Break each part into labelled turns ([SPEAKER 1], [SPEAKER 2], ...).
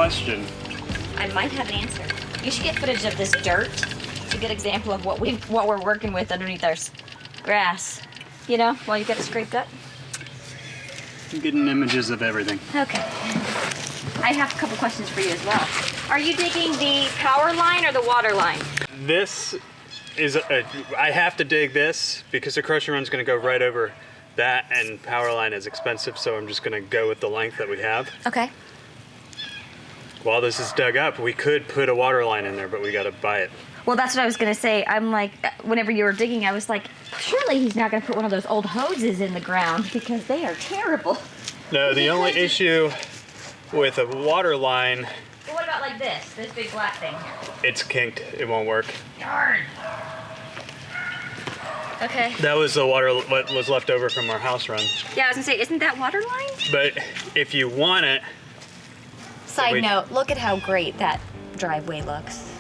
[SPEAKER 1] question.
[SPEAKER 2] I might have an answer. You should get footage of this dirt. It's a good example of what we're working with underneath our grass. You know, while you get it scraped up.
[SPEAKER 1] I'm getting images of everything.
[SPEAKER 2] Okay. I have a couple questions for you as well. Are you digging the power line or the water line?
[SPEAKER 1] This is, I have to dig this because the crushing run's gonna go right over that, and power line is expensive, so I'm just gonna go with the length that we have.
[SPEAKER 2] Okay.
[SPEAKER 1] While this is dug up, we could put a water line in there, but we gotta buy it.
[SPEAKER 2] Well, that's what I was gonna say. I'm like, whenever you were digging, I was like, surely he's not gonna put one of those old hoses in the ground because they are terrible.
[SPEAKER 1] No, the only issue with a water line.
[SPEAKER 2] Well, what about like this big black thing here?
[SPEAKER 1] It's kinked, it won't work.
[SPEAKER 2] Darn. Okay.
[SPEAKER 1] That was the water, what was left over from our house run.
[SPEAKER 2] Yeah, I was gonna say, isn't that water line?
[SPEAKER 1] But if you want it.
[SPEAKER 2] Side note, look at how great that driveway looks.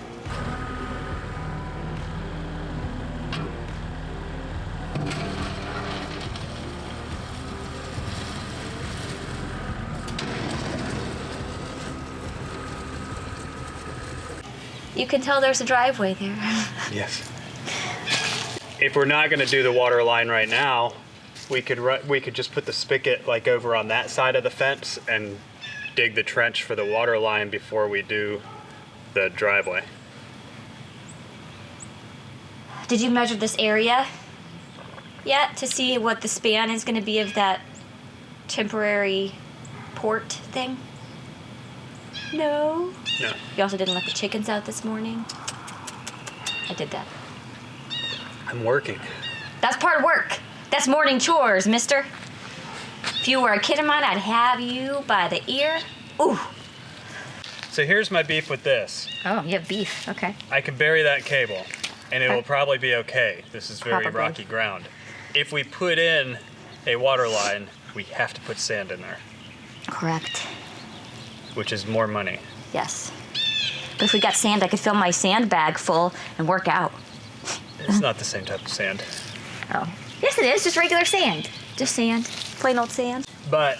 [SPEAKER 2] You can tell there's a driveway there.
[SPEAKER 1] Yes. If we're not going to do the water line right now, we could just put the spigot like over on that side of the fence and dig the trench for the water line before we do the driveway.
[SPEAKER 2] Did you measure this area yet to see what the span is going to be of that temporary port thing? No.
[SPEAKER 1] No.
[SPEAKER 2] You also didn't let the chickens out this morning? I did that.
[SPEAKER 1] I'm working.
[SPEAKER 2] That's part of work. That's morning chores, mister. If you were a kid of mine, I'd have you by the ear. Ooh.
[SPEAKER 1] So here's my beef with this.
[SPEAKER 2] Oh, you have beef. Okay.
[SPEAKER 1] I can bury that cable and it will probably be okay. This is very
[SPEAKER 2] Probably.
[SPEAKER 1] rocky ground. If we put in a water line, we have to put sand in there,
[SPEAKER 2] Correct.
[SPEAKER 1] which is more money.
[SPEAKER 2] Yes. But if we got sand, I could fill my sand bag full and work out.
[SPEAKER 1] It's not the same type of sand.
[SPEAKER 2] Oh. Yes, it is. Just regular sand. Just sand. Plain old sand.
[SPEAKER 1] But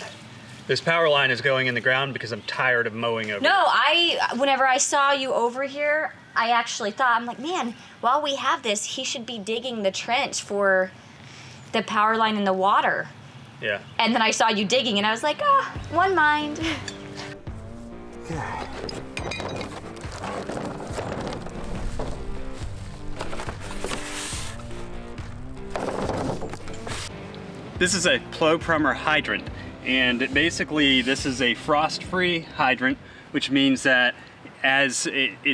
[SPEAKER 1] this power line is going in the ground because I'm tired of mowing over
[SPEAKER 2] No,
[SPEAKER 1] it.
[SPEAKER 2] whenever I saw you over here, I actually thought, I'm like, man, while we have this, he should be digging the trench for the power line in the water.
[SPEAKER 1] Yeah.
[SPEAKER 2] And then I saw you digging, and I was like, oh, one mind.
[SPEAKER 1] This is a PROFLO PRUMBER Hydrant, and basically this is a frost-free hydrant, which means that as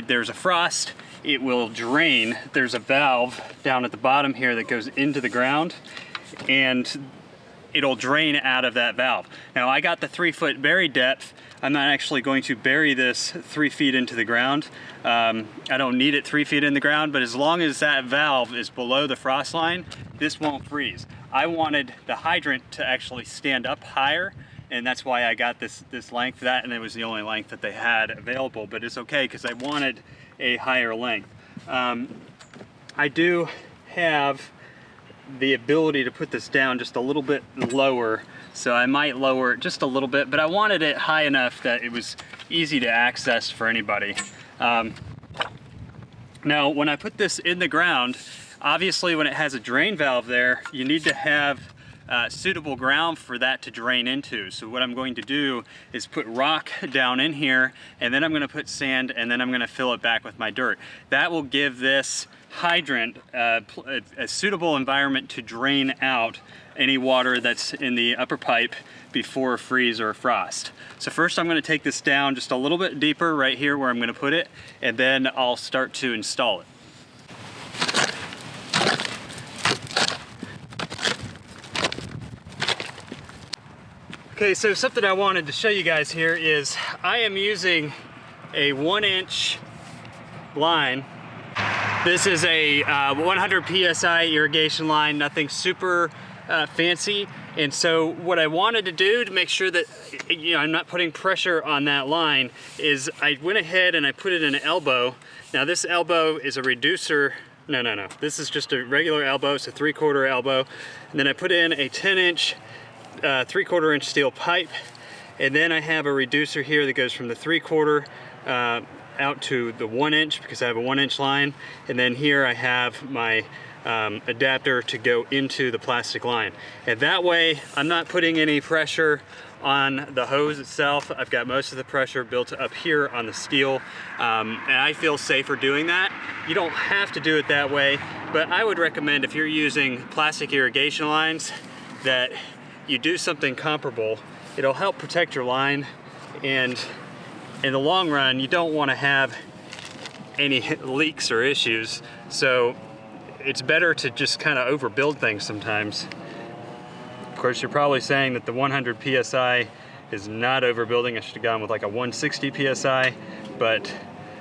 [SPEAKER 1] there's a frost, it will drain. There's a valve down at the bottom here that goes into the ground, and it'll drain out of that valve. Now I got the 3-foot bury depth. I'm not actually going to bury this 3 feet into the ground. I don't need it 3 feet in the ground, but as long as that valve is below the frost line, this won't freeze. I wanted the hydrant to actually stand up higher, and that's why I got this length. And it was the only length that they had available, but it's okay because I wanted a higher length. I do have the ability to put this down just a little bit lower, so I might lower it just a little bit, but I wanted it high enough that it was easy to access for anybody. Now, when I put this in the ground, obviously when it has a drain valve there, you need to have suitable ground for that to drain into. So what I'm going to do is put rock down in here, and then I'm going to put sand, and then I'm going to fill it back with my dirt. That will give this hydrant a suitable environment to drain out any water that's in the upper pipe before a freeze or a frost. So first I'm going to take this down just a little bit deeper right here where I'm going to put it, and then I'll start to install it. Okay, so something I wanted to show you guys here is I am using a 1-inch line. This is a 100 PSI irrigation line, nothing super fancy. And so what I wanted to do to make sure that I'm not putting pressure on that line is I went ahead and I put it in an elbow. Now this elbow is a reducer. No. This is just a regular elbow. It's a 3/4 elbow. And then I put in a 10-inch 3/4 inch steel pipe, And then I have a reducer here that goes from the 3/4 out to the 1 inch because I have a 1 inch line. And then here I have my adapter to go into the plastic line. And that way I'm not putting any pressure on the hose itself. I've got most of the pressure built up here on the steel, and I feel safer doing that. You don't have to do it that way, but I would recommend if you're using plastic irrigation lines that you do something comparable. It'll help protect your line, and in the long run you don't want to have any leaks or issues, so it's better to just kind of overbuild things sometimes. Of course, you're probably saying that the 100 PSI is not overbuilding. I should have gone with like a 160 PSI, but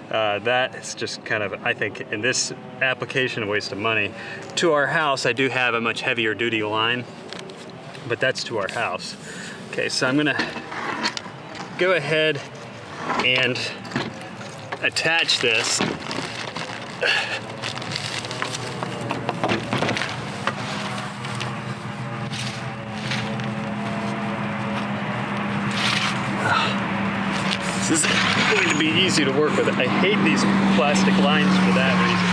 [SPEAKER 1] that is just kind of, I think, in this application, a waste of money. To our house, I do have a much heavier duty line, but that's to our house. Okay, so I'm gonna go ahead and attach this. This is going to be easy to work with. I hate these plastic lines for that reason.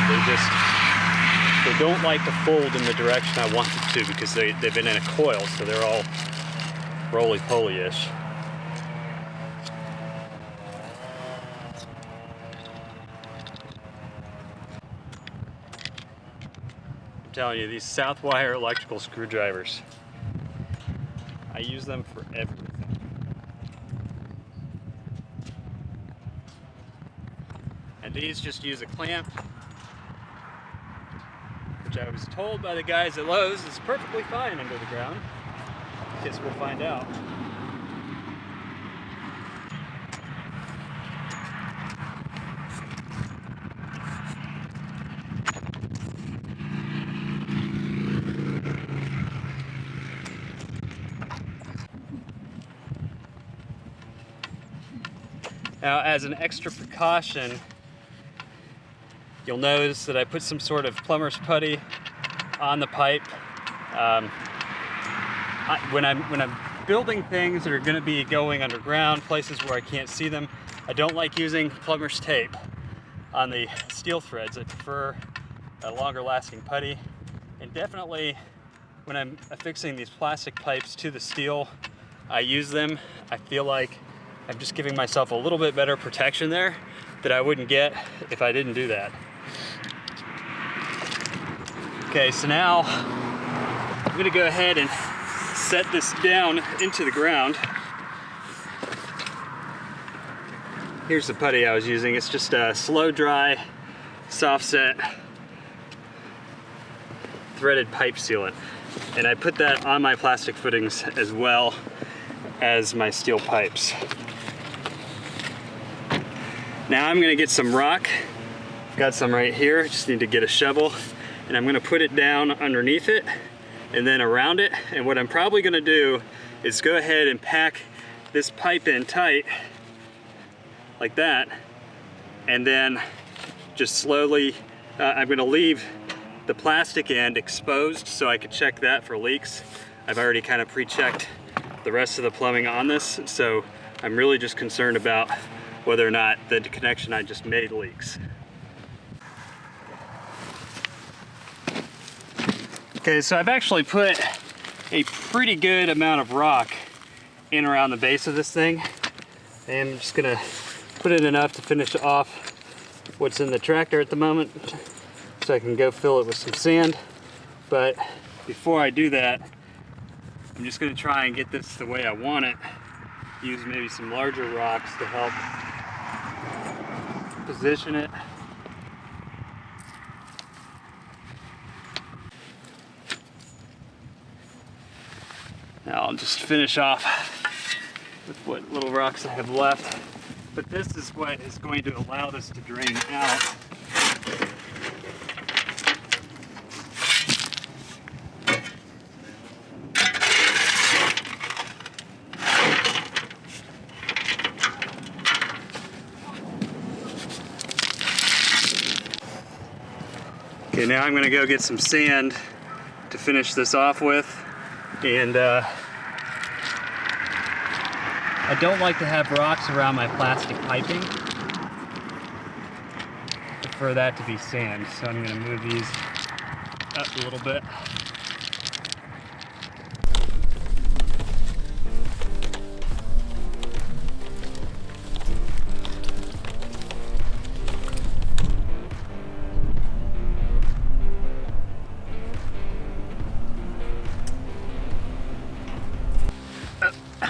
[SPEAKER 1] They don't like to fold in the direction I want them to because they've been in a coil, so they're all roly-poly-ish. I'm telling you, these Southwire electrical screwdrivers, I use them for everything. And these just use a clamp, which I was told by the guys at Lowe's is perfectly fine under the ground. I guess we'll find out. Now, as an extra precaution, you'll notice that I put some sort of plumber's putty on the pipe. When I'm building things that are going to be going underground, places where I can't see them, I don't like using plumber's tape on the steel threads. I prefer a longer lasting putty. And definitely when I'm affixing these plastic pipes to the steel, I use them. I feel like I'm just giving myself a little bit better protection there that I wouldn't get if I didn't do that. Okay, so now I'm gonna go ahead and set this down into the ground. Here's the putty I was using. It's just a slow dry, soft set, threaded pipe sealant. And I put that on my plastic footings as well as my steel pipes. Now I'm gonna get some rock. Got some right here, just need to get a shovel. And I'm gonna put it down underneath it and then around it. And what I'm probably gonna do is go ahead and pack this pipe in tight, like that. And then just slowly, I'm gonna leave the plastic end exposed so I could check that for leaks. I've already kind of pre-checked the rest of the plumbing on this, so I'm really just concerned about whether or not the connection I just made leaks. Okay, so I've actually put a pretty good amount of rock in around the base of this thing. And I'm just gonna put in enough to finish off what's in the tractor at the moment so I can go fill it with some sand. But before I do that, I'm just gonna try and get this the way I want it. Use maybe some larger rocks to help position it. Now I'll just finish off with what little rocks I have left. But this is what is going to allow this to drain out. Okay, now I'm gonna go get some sand to finish this off with, and I don't like to have rocks around my plastic piping. I prefer that to be sand, so I'm going to move these up a little bit.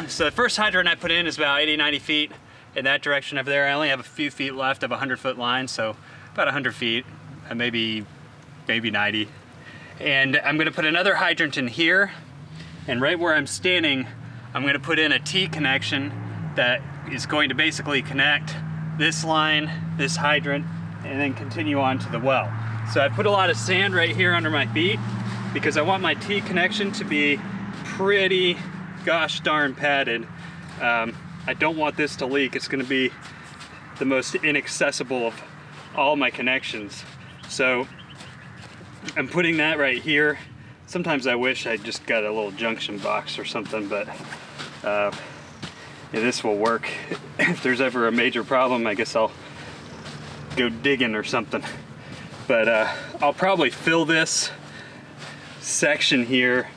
[SPEAKER 1] So the first hydrant I put in is about 80-90 feet in that direction over there. I only have a few feet left of a 100-foot line, so about 100 feet, maybe 90. And I'm gonna put another hydrant in here, and right where I'm standing, I'm gonna put in a T connection that is going to basically connect this line, this hydrant, and then continue on to the well. So I put a lot of sand right here under my feet because I want my T connection to be pretty gosh darn padded. I don't want this to leak. It's going to be the most inaccessible of all my connections. So I'm putting that right here. Sometimes I wish I just got a little junction box or something, but yeah, this will work. If there's ever a major problem, I guess I'll go digging or something. But I'll probably fill this section here,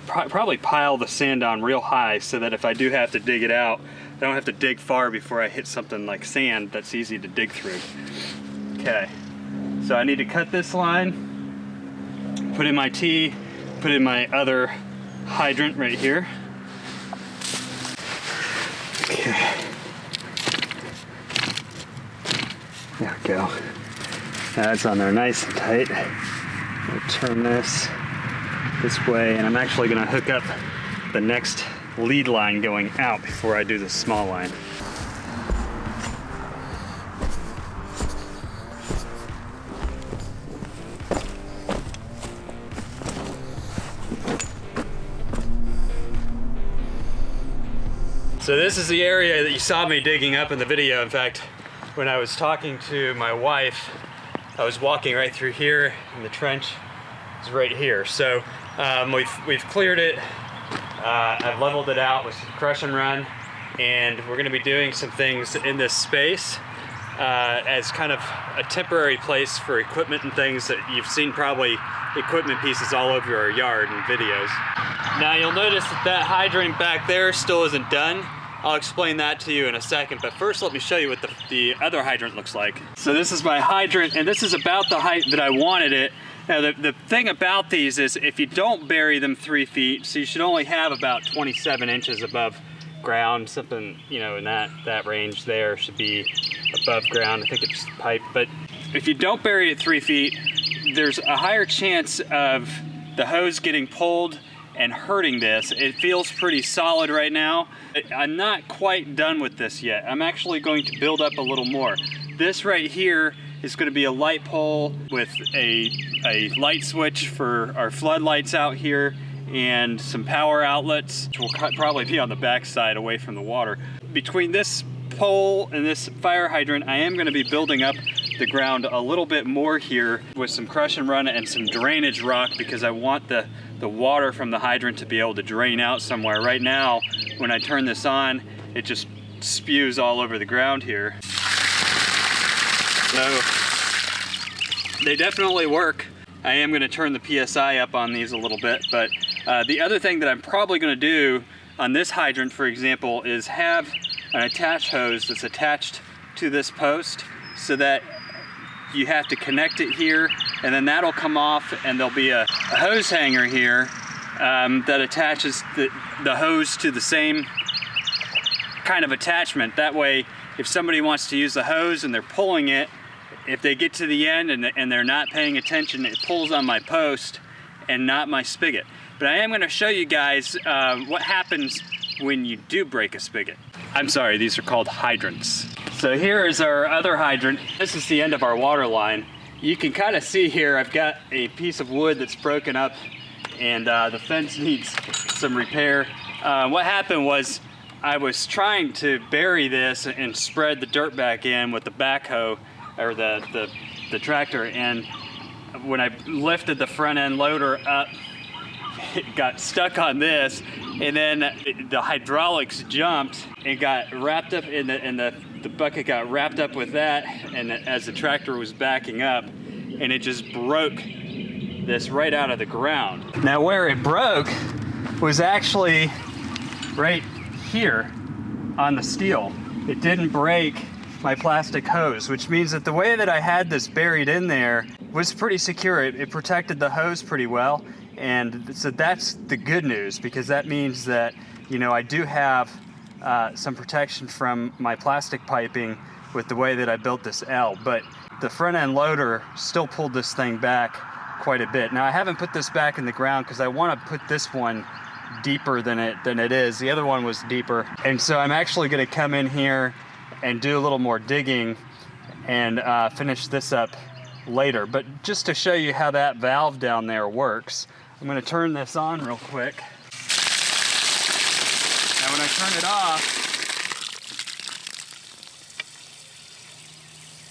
[SPEAKER 1] probably pile the sand on real high so that if I do have to dig it out, I don't have to dig far before I hit something like sand that's easy to dig through. Okay, so I need to cut this line, put in my T, put in my other hydrant right here. Okay. There we go. That's on there nice and tight. I'll turn this way, and I'm actually going to hook up the next lead line going out before I do the small line. So this is the area that you saw me digging up in the video. In fact, when I was talking to my wife, I was walking right through here, and the trench is right here. So we've cleared it. I've leveled it out with some crush and run, and we're going to be doing some things in this space as kind of a temporary place for equipment and things that you've seen probably equipment pieces all over your yard in videos. Now you'll notice that hydrant back there still isn't done. I'll explain that to you in a second, but first let me show you what the other hydrant looks like. So this is my hydrant, and this is about the height that I wanted it. Now the thing about these is if you don't bury them 3 feet, so you should only have about 27 inches above ground, something, you know, in that range there should be above ground. I think it's pipe, but if you don't bury it 3 feet, there's a higher chance of the hose getting pulled and hurting this. It feels pretty solid right now. I'm not quite done with this yet. I'm actually going to build up a little more. This right here is going to be a light pole with a light switch for our floodlights out here and some power outlets, which will probably be on the back side away from the water. Between this pole and this fire hydrant, I am going to be building up the ground a little bit more here with some crush and run and some drainage rock because I want the water from the hydrant to be able to drain out somewhere. Right now, when I turn this on, it just spews all over the ground here. So they definitely work. I am going to turn the PSI up on these a little bit, but the other thing that I'm probably going to do on this hydrant, for example, is have an attach hose that's attached to this post so that you have to connect it here, and then that'll come off, and there'll be a hose hanger here that attaches the hose to the same kind of attachment. That way, if somebody wants to use the hose and they're pulling it, if they get to the end and they're not paying attention, it pulls on my post and not my spigot. But I am going to show you guys what happens when you do break a spigot. I'm sorry, these are called hydrants. So here is our other hydrant. This is the end of our water line. You can kind of see here, I've got a piece of wood that's broken up and the fence needs some repair. What happened was I was trying to bury this and spread the dirt back in with the backhoe or the tractor, and when I lifted the front end loader up, it got stuck on this, and then the hydraulics jumped and got wrapped up in the bucket got wrapped up with that, and as the tractor was backing up, and it just broke this right out of the ground. Now where it broke was actually right here on the steel. It didn't break my plastic hose, which means that the way that I had this buried in there was pretty secure. It protected the hose pretty well, and so that's the good news, because that means that, you know, I do have some protection from my plastic piping with the way that I built this L, but the front end loader still pulled this thing back quite a bit. Now I haven't put this back in the ground because I want to put this one deeper than it is. The other one was deeper, and so I'm actually going to come in here and do a little more digging and finish this up later. But just to show you how that valve down there works, I'm going to turn this on real quick. Now when I turn it off,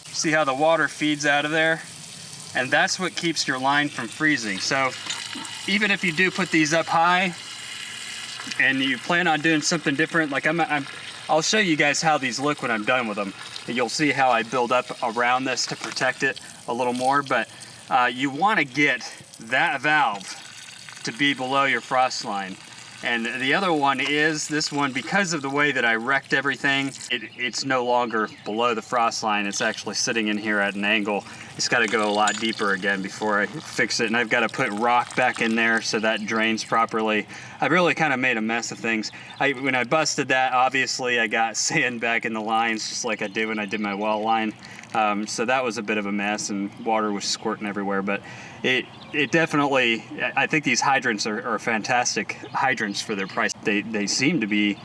[SPEAKER 1] see how the water feeds out of there? And that's what keeps your line from freezing. So even if you do put these up high and you plan on doing something different, like I'll show you guys how these look when I'm done with them. You'll see how I build up around this to protect it a little more, but you want to get that valve to be below your frost line. And the other one is this one, because of the way that I wrecked everything, it's no longer below the frost line. It's actually sitting in here at an angle. It's got to go a lot deeper again before I fix it. And I've got to put rock back in there so that drains properly. I've really kind of made a mess of things. When I busted that, obviously I got sand back in the lines, just like I did when I did my well line. So that was a bit of a mess, and water was squirting everywhere, but it definitely, I think these hydrants are fantastic hydrants for their price. They seem to be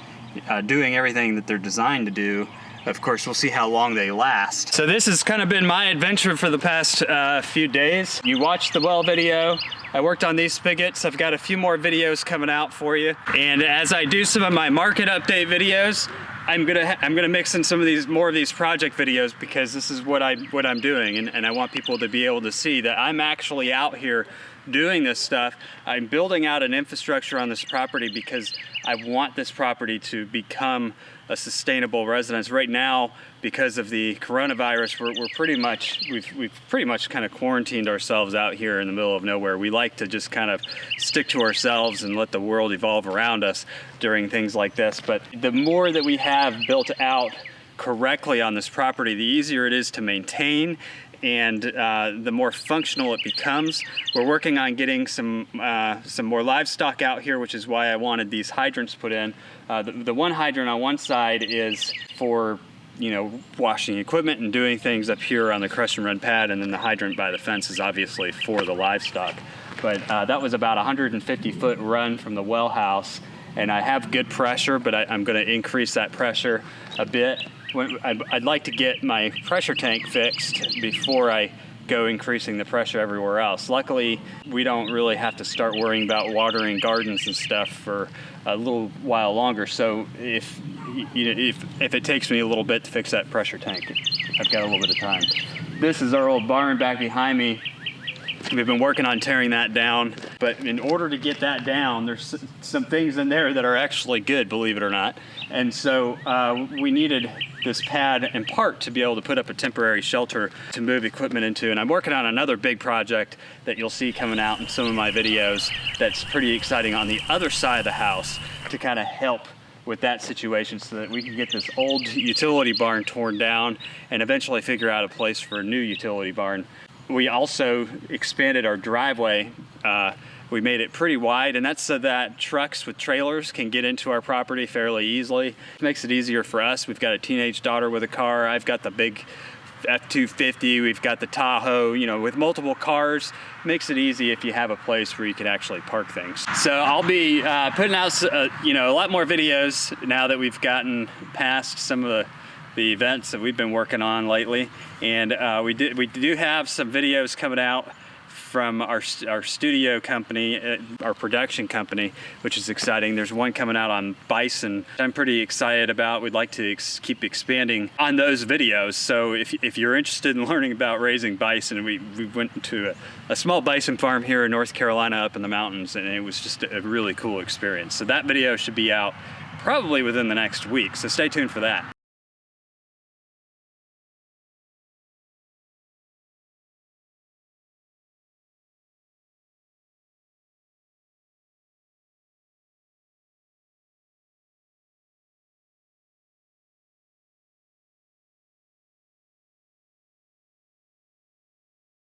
[SPEAKER 1] doing everything that they're designed to do. Of course, we'll see how long they last. So this has kind of been my adventure for the past few days. You watched the well video. I worked on these spigots. I've got a few more videos coming out for you. And as I do some of my market update videos, I'm gonna mix in some of more of these project videos, because this is what I'm doing, and I want people to be able to see that I'm actually out here doing this stuff. I'm building out an infrastructure on this property because I want this property to become a sustainable residence. Right now, because of the coronavirus, we've pretty much kind of quarantined ourselves out here in the middle of nowhere. We like to just kind of stick to ourselves and let the world evolve around us during things like this. But the more that we have built out correctly on this property, the easier it is to maintain, and the more functional it becomes. We're working on getting some more livestock out here, which is why I wanted these hydrants put in. The one hydrant on one side is for, you know, washing equipment and doing things up here on the crush and run pad, and then the hydrant by the fence is obviously for the livestock. But that was about a 150-foot run from the well house, and I have good pressure, but I'm going to increase that pressure a bit. I'd like to get my pressure tank fixed before I go increasing the pressure everywhere else. Luckily, we don't really have to start worrying about watering gardens and stuff for a little while longer. So if it takes me a little bit to fix that pressure tank, I've got a little bit of time. This is our old barn back behind me. We've been working on tearing that down, but in order to get that down, there's some things in there that are actually good, believe it or not. And so we needed this pad in part to be able to put up a temporary shelter to move equipment into. And I'm working on another big project that you'll see coming out in some of my videos that's pretty exciting on the other side of the house to kind of help with that situation, so that we can get this old utility barn torn down and eventually figure out a place for a new utility barn. We also expanded our driveway. We made it pretty wide, and that's so that trucks with trailers can get into our property fairly easily. It makes it easier for us. We've got a teenage daughter with a car. I've got the big F-250. We've got the Tahoe. You know, with multiple cars, makes it easy if you have a place where you can actually park things. So I'll be putting out a lot more videos now that we've gotten past some of the events that we've been working on lately, and we do have some videos coming out from our studio company, our production company, which is exciting. There's one coming out on bison I'm pretty excited about. We'd like to keep expanding on those videos. So if you're interested in learning about raising bison, we went to a small bison farm here in North Carolina up in the mountains, and it was just a really cool experience. So that video should be out probably within the next week. So stay tuned for that.